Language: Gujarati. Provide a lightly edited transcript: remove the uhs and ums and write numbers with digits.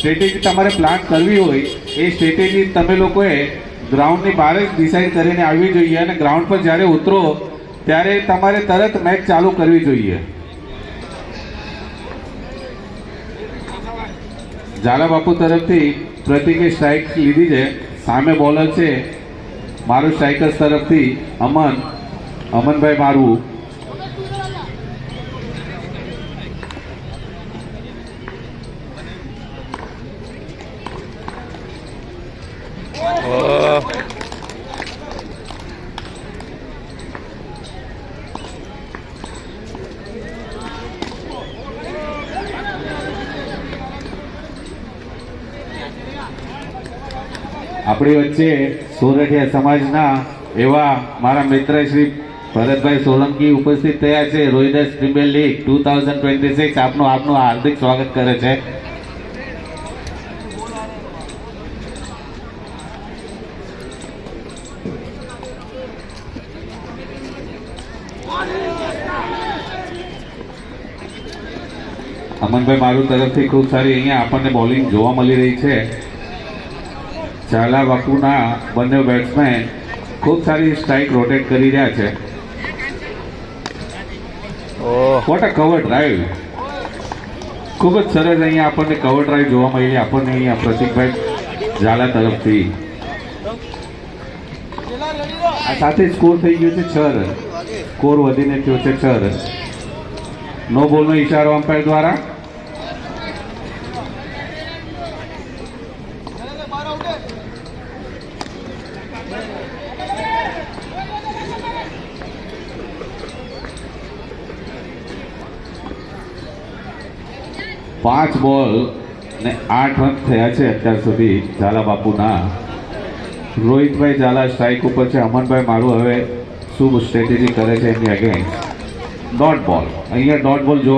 સ્ટ્રેટેજી તમારે પ્લાન કરવી હોય એ સ્ટ્રેટેજી તમે લોકોએ ગ્રાઉન્ડની બહાર જ ડિસાઇડ કરીને આવવી જોઈએ અને ગ્રાઉન્ડ પર જ્યારે ઉતરો ત્યારે તમારે તરત મેચ ચાલુ કરવી જોઈએ. ઝાલા બાપુ તરફથી પ્રતિકે સ્ટ્રાઇક લીધી છે. સામે બોલર છે મારું સ્ટ્રાઇકર્સ તરફથી અમનભાઈ મારું. આપણી વચ્ચે સોરઠિયા સમાજના એવા મારા મિત્ર શ્રી ભરતભાઈ સોલંકી ઉપસ્થિત થયા છે. રોહિદાસ પ્રીમિયર લીગ 2026 આપનું હાર્દિક સ્વાગત કરે છે. અમનભાઈ મારું તરફથી ખૂબ સારી અહીંયા આપણને બોલિંગ જોવા મળી રહી છે. ઝાલા બાપુના બંને બેટ્સમેન ખૂબ સારી સ્ટ્રાઇક રોટેટ કરી રહ્યા છે. What a cover drive. ખૂબ જ સરસ અહીંયા આપણને કવર ડ્રાઈવ જોવા મળી આપણને અહીંયા પ્રતિકભાઈ ઝાલા તરફથી. આ સાથે સ્કોર થઈ ગયો છે 6 રન. સ્કોર વધીને થયો છે 6 રન. નો બોલનો ઈશારો અમ્પાયર દ્વારા. પાંચ બોલ ને 8 રન થયા છે અત્યાર સુધી ઝાલા બાપુના. રોહિતભાઈ ઝાલા સ્ટ્રાઇક ઉપર છે. અમનભાઈ મારું હવે શું સ્ટ્રેટેજી કરે છે એમની અગેન્સ્ટ. ડોટ બોલ. અહીંયા ડોટ બોલ જો